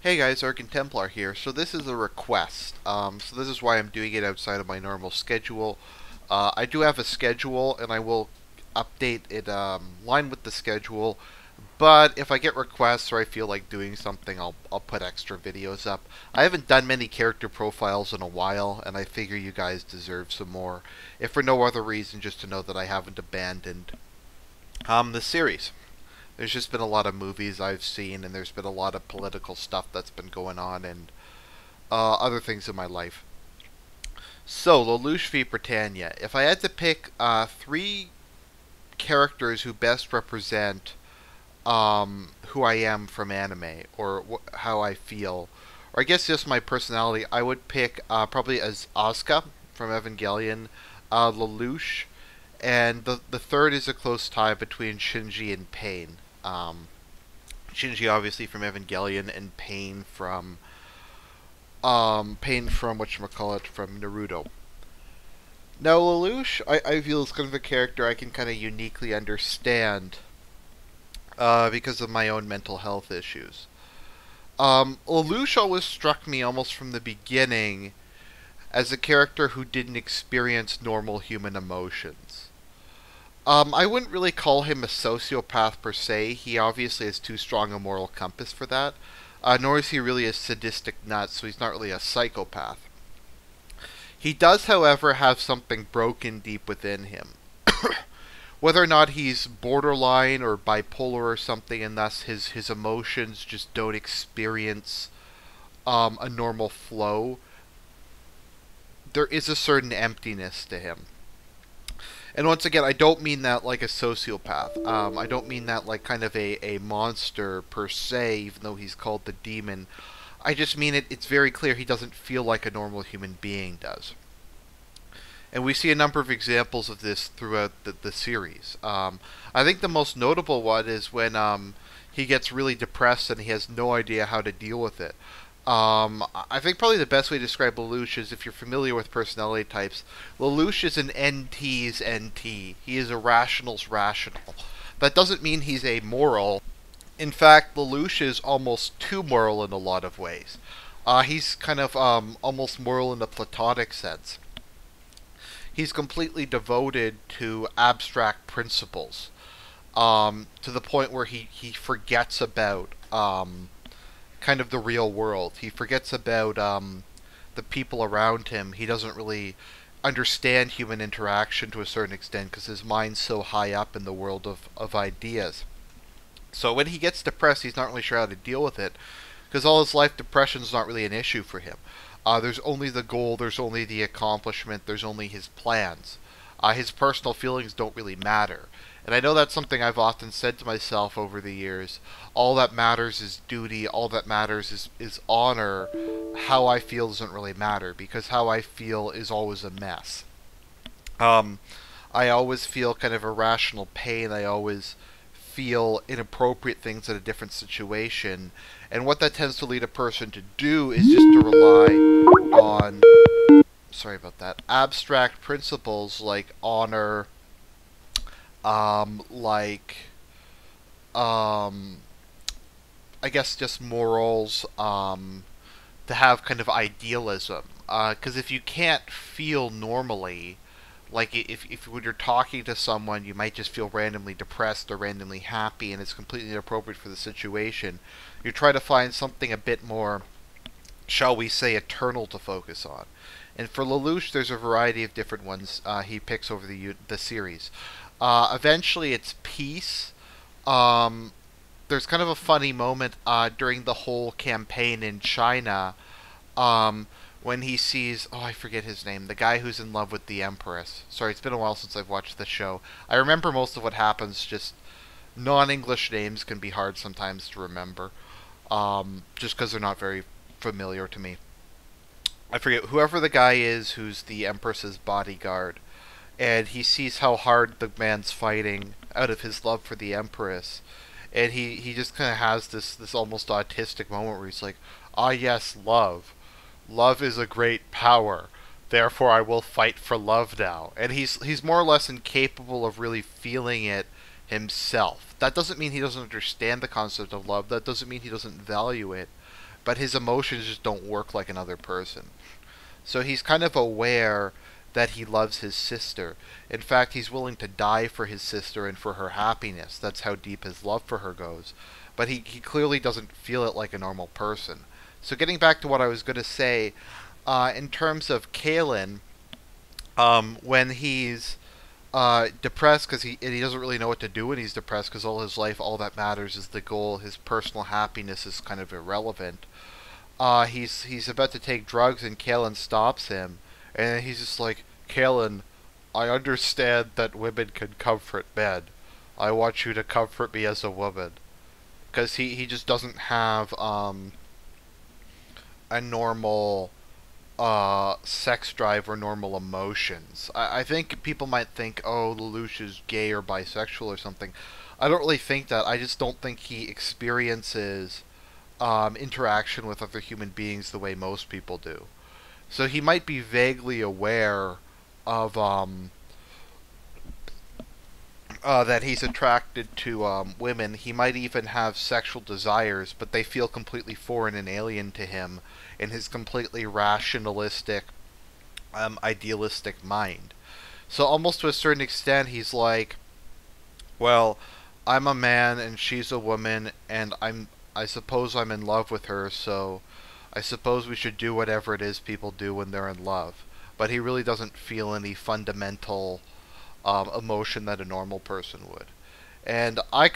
Hey guys, Argent Templar here. So this is a request. So this is why I'm doing it outside of my normal schedule. I do have a schedule, and I will update it line with the schedule. But if I get requests or I feel like doing something, I'll put extra videos up. I haven't done many character profiles in a while, and I figure you guys deserve some more. If for no other reason, just to know that I haven't abandoned the series. There's just been a lot of movies I've seen, and there's been a lot of political stuff that's been going on, and other things in my life. So, Lelouch v. Britannia. If I had to pick three characters who best represent who I am from anime, or how I feel, or I guess just my personality, I would pick probably as Asuka from Evangelion, Lelouch, and the third is a close tie between Shinji and Pain. Shinji obviously from Evangelion, and Pain from whatchamacallit, from Naruto. Now Lelouch, I feel is kind of a character I can kind of uniquely understand because of my own mental health issues. Lelouch always struck me almost from the beginning as a character who didn't experience normal human emotions. I wouldn't really call him a sociopath per se. He obviously has too strong a moral compass for that. Nor is he really a sadistic nut, so he's not really a psychopath. He does, however, have something broken deep within him. Whether or not he's borderline or bipolar or something, and thus his emotions just don't experience a normal flow, there is a certain emptiness to him. And once again, I don't mean that like a sociopath. I don't mean that like kind of a monster per se, even though he's called the demon. I just mean it's very clear he doesn't feel like a normal human being does. And we see a number of examples of this throughout the series. I think the most notable one is when he gets really depressed and he has no idea how to deal with it. I think probably the best way to describe Lelouch is, if you're familiar with personality types, Lelouch is an NT's NT. He is a rational's rational. That doesn't mean he's amoral. In fact, Lelouch is almost too moral in a lot of ways. He's kind of almost moral in a platonic sense. He's completely devoted to abstract principles, to the point where he forgets about kind of the real world. He forgets about the people around him. He doesn't really understand human interaction to a certain extent because his mind's so high up in the world of ideas. So when he gets depressed, he's not really sure how to deal with it because all his life, depression's not really an issue for him. There's only the goal, there's only the accomplishment, there's only his plans. His personal feelings don't really matter. And I know that's something I've often said to myself over the years. All that matters is duty, all that matters is honor. How I feel doesn't really matter, because how I feel is always a mess. I always feel kind of irrational pain. I always feel inappropriate things in a different situation. And what that tends to lead a person to do is just to rely on, sorry about that, abstract principles like honor, like, I guess just morals, to have kind of idealism. Because if you can't feel normally, like if when you're talking to someone, you might just feel randomly depressed or randomly happy, and it's completely inappropriate for the situation. You try to find something a bit more, shall we say, eternal to focus on. And for Lelouch, there's a variety of different ones he picks over the series. Eventually, it's peace. There's kind of a funny moment during the whole campaign in China, when he sees, oh, I forget his name, the guy who's in love with the Empress. Sorry, it's been a while since I've watched the show. I remember most of what happens, just non-English names can be hard sometimes to remember, just because they're not very familiar to me. I forget, whoever the guy is who's the Empress's bodyguard, and he sees how hard the man's fighting out of his love for the Empress, and he just kind of has this almost autistic moment where he's like, ah yes, love. Love is a great power. Therefore I will fight for love now. And he's more or less incapable of really feeling it himself. That doesn't mean he doesn't understand the concept of love. That doesn't mean he doesn't value it. but his emotions just don't work like another person. So he's kind of aware that he loves his sister. In fact, he's willing to die for his sister and for her happiness. That's how deep his love for her goes. But he clearly doesn't feel it like a normal person. So getting back to what I was going to say, in terms of Kalen, when he's depressed because he doesn't really know what to do when he's depressed because all his life, all that matters is the goal. His personal happiness is kind of irrelevant. He's about to take drugs and Kalen stops him, and he's just like, Kalen, I understand that women can comfort men. I want you to comfort me as a woman. Because he just doesn't have a normal sex drive or normal emotions. I think people might think, oh, Lelouch is gay or bisexual or something. I don't really think that. I just don't think he experiences interaction with other human beings the way most people do. So he might be vaguely aware of that he's attracted to women. He might even have sexual desires, but they feel completely foreign and alien to him in his completely rationalistic, idealistic mind. So almost to a certain extent, he's like, well, I'm a man and she's a woman, and I suppose I'm in love with her, so I suppose we should do whatever it is people do when they're in love. But he really doesn't feel any fundamental emotion that a normal person would. And I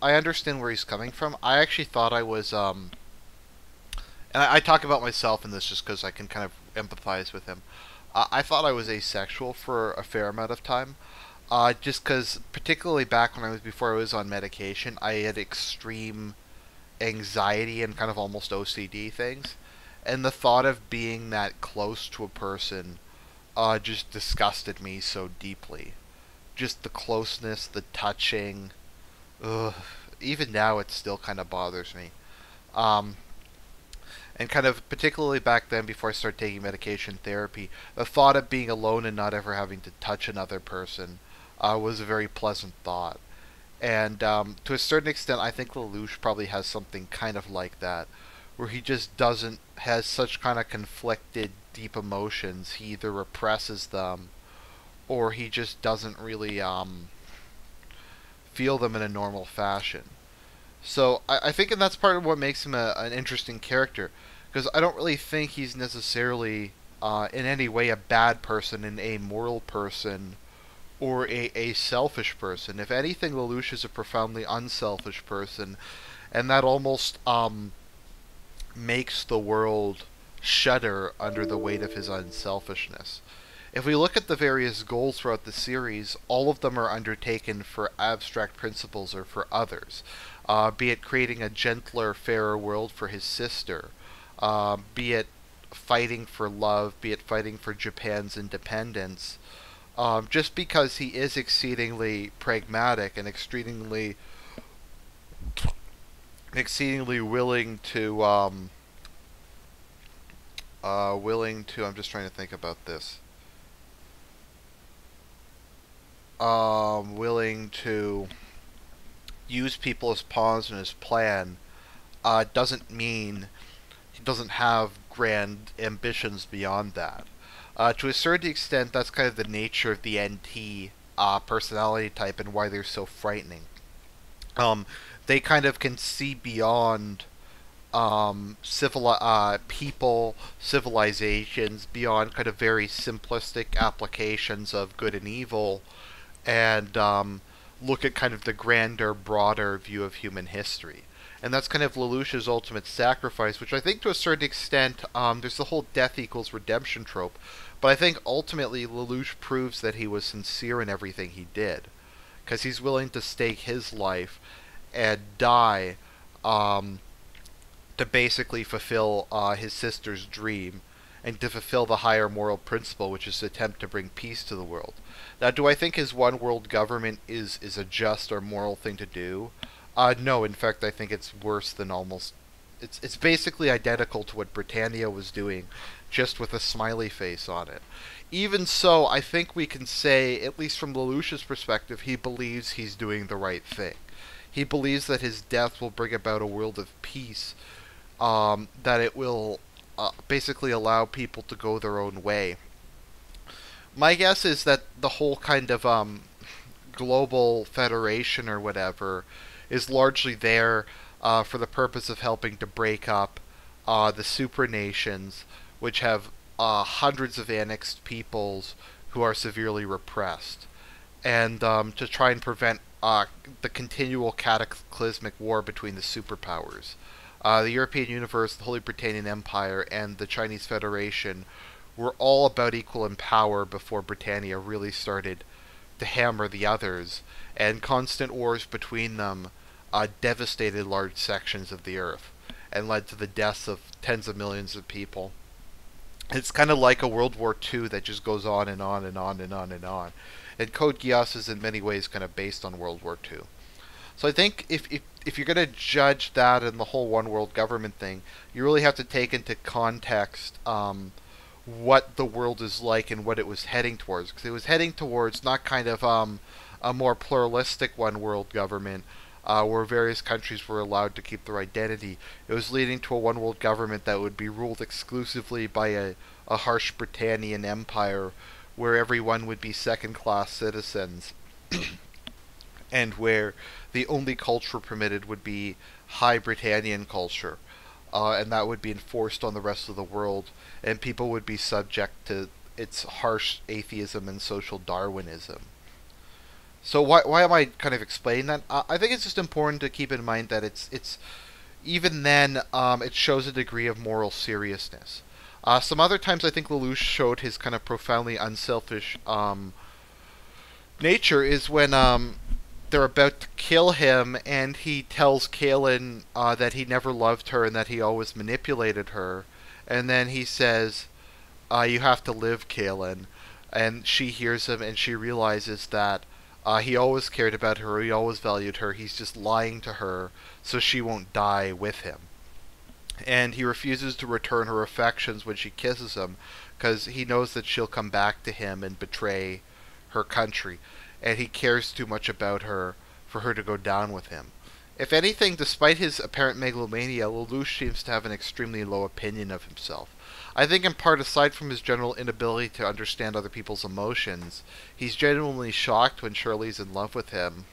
understand where he's coming from. I actually thought I was, and I talk about myself in this just because I can kind of empathize with him. I thought I was asexual for a fair amount of time. Just because, particularly back when before I was on medication, I had extreme anxiety and kind of almost OCD things. And the thought of being that close to a person just disgusted me so deeply. Just the closeness, the touching. Ugh. Even now, it still kind of bothers me. And kind of, particularly back then, before I started taking medication therapy, the thought of being alone and not ever having to touch another person was a very pleasant thought. And to a certain extent, I think Lelouch probably has something kind of like that, where he just has such kind of conflicted, deep emotions. He either represses them, or he just doesn't really feel them in a normal fashion. So I think that's part of what makes him an interesting character, because I don't really think he's necessarily in any way a bad person, an amoral person, or a selfish person. If anything, Lelouch is a profoundly unselfish person, and that almost makes the world shudder under the weight of his unselfishness. If we look at the various goals throughout the series, all of them are undertaken for abstract principles or for others. Be it creating a gentler, fairer world for his sister, be it fighting for love, be it fighting for Japan's independence. Just because he is exceedingly pragmatic and exceedingly willing to I'm just trying to think about this. Willing to use people as pawns in his plan, doesn't mean he doesn't have grand ambitions beyond that. To a certain extent, that's kind of the nature of the NT personality type and why they're so frightening. They kind of can see beyond people, civilizations, beyond kind of very simplistic applications of good and evil, and look at kind of the grander, broader view of human history. And that's kind of Lelouch's ultimate sacrifice, which I think to a certain extent, there's the whole death equals redemption trope, but I think ultimately Lelouch proves that he was sincere in everything he did, because he's willing to stake his life and die to basically fulfill his sister's dream, and to fulfill the higher moral principle, which is to attempt to bring peace to the world. Now, do I think his one world government is a just or moral thing to do? No, in fact, I think it's worse than almost... It's basically identical to what Britannia was doing, just with a smiley face on it. Even so, I think we can say, at least from Lelouch's perspective, he believes he's doing the right thing. He believes that his death will bring about a world of peace, that it will basically allow people to go their own way. My guess is that the whole kind of global federation or whatever is largely there for the purpose of helping to break up the supranations, which have hundreds of annexed peoples who are severely repressed, and to try and prevent the continual cataclysmic war between the superpowers. The European universe, the Holy Britannian Empire, and the Chinese Federation were all about equal in power before Britannia really started to hammer the others, and constant wars between them devastated large sections of the Earth and led to the deaths of tens of millions of people. It's kind of like a World War II that just goes on and on and on and on and on. And Code Geass is in many ways kind of based on World War II. So I think if you're going to judge that and the whole one world government thing, you really have to take into context what the world is like and what it was heading towards. Because it was heading towards not kind of a more pluralistic one world government where various countries were allowed to keep their identity. It was leading to a one world government that would be ruled exclusively by a harsh Britannian empire where everyone would be second class citizens and where the only culture permitted would be high Britannian culture. And that would be enforced on the rest of the world, and people would be subject to its harsh atheism and social Darwinism. So why am I kind of explaining that? I think it's just important to keep in mind that it's even then it shows a degree of moral seriousness. Some other times I think Lelouch showed his kind of profoundly unselfish nature is when they're about to kill him, and he tells Kaelin that he never loved her and that he always manipulated her. And then he says, you have to live, Kaelin. And she hears him, and she realizes that he always cared about her, he always valued her, he's just lying to her so she won't die with him. And he refuses to return her affections when she kisses him, because he knows that she'll come back to him and betray her country. And he cares too much about her for her to go down with him. If anything, despite his apparent megalomania, Lelouch seems to have an extremely low opinion of himself. I think in part, aside from his general inability to understand other people's emotions, he's genuinely shocked when Shirley's in love with him,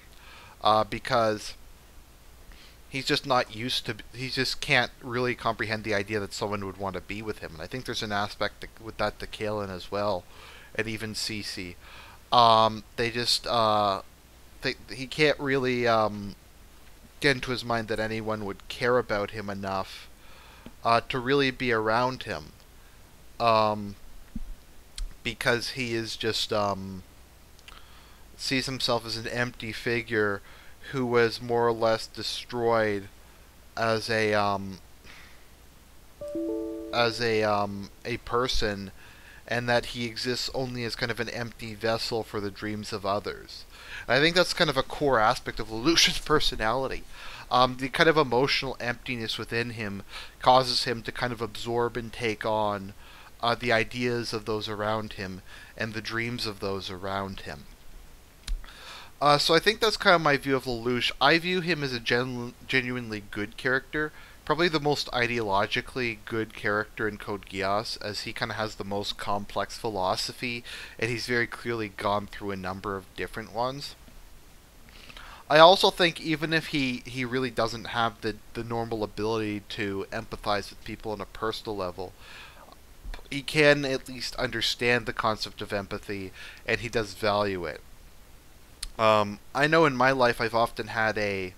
because he's just not used to, he just can't really comprehend the idea that someone would want to be with him. And I think there's an aspect with that to Kaelin as well, and even Cece. They just, he can't really get into his mind that anyone would care about him enough to really be around him, because he is just sees himself as an empty figure who was more or less destroyed as a person, and that he exists only as kind of an empty vessel for the dreams of others. And I think that's kind of a core aspect of Lelouch's personality. The kind of emotional emptiness within him causes him to kind of absorb and take on the ideas of those around him and the dreams of those around him. So I think that's kind of my view of Lelouch. I view him as a genuinely good character. Probably the most ideologically good character in Code Geass, as he kind of has the most complex philosophy, and he's very clearly gone through a number of different ones. I also think even if he really doesn't have the normal ability to empathize with people on a personal level, he can at least understand the concept of empathy, and he does value it. I know in my life I've often had a...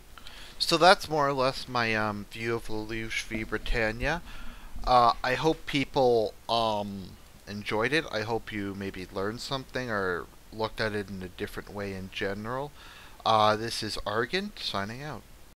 So that's more or less my view of Lelouch v. Britannia. I hope people enjoyed it. I hope you maybe learned something or looked at it in a different way in general. This is Argent, signing out.